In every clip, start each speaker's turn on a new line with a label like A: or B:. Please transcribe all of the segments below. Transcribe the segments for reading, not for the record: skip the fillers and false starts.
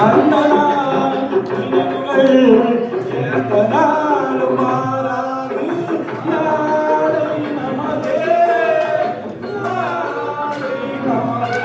A: அந்த நாள் நினைவுகள் எந்த நாளும் மாறாது. நாளை நமதே, நாளை நமதே.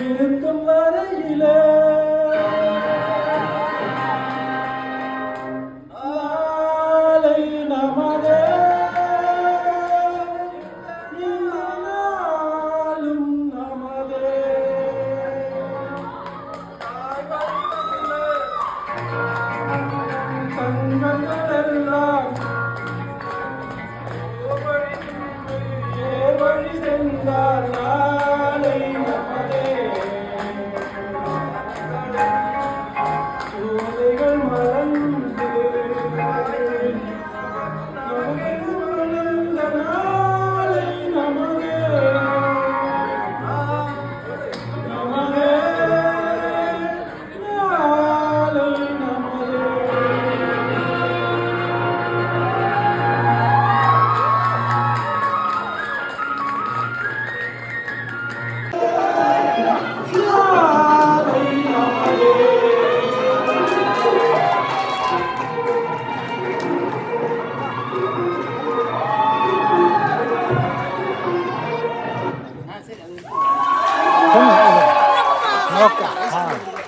A: இருக்கும் வரையிலே நாளை நமதே, இந்த நாளும் நமதே. தங்கங்களெல்லாம் ஏர்வழி சென்றால் நாளை நமதே. சோலைகள் மறந்து நமக்கு விழுந்த நாளை நமதே, நமதே, நாளை நமதே.
B: नौका हाँ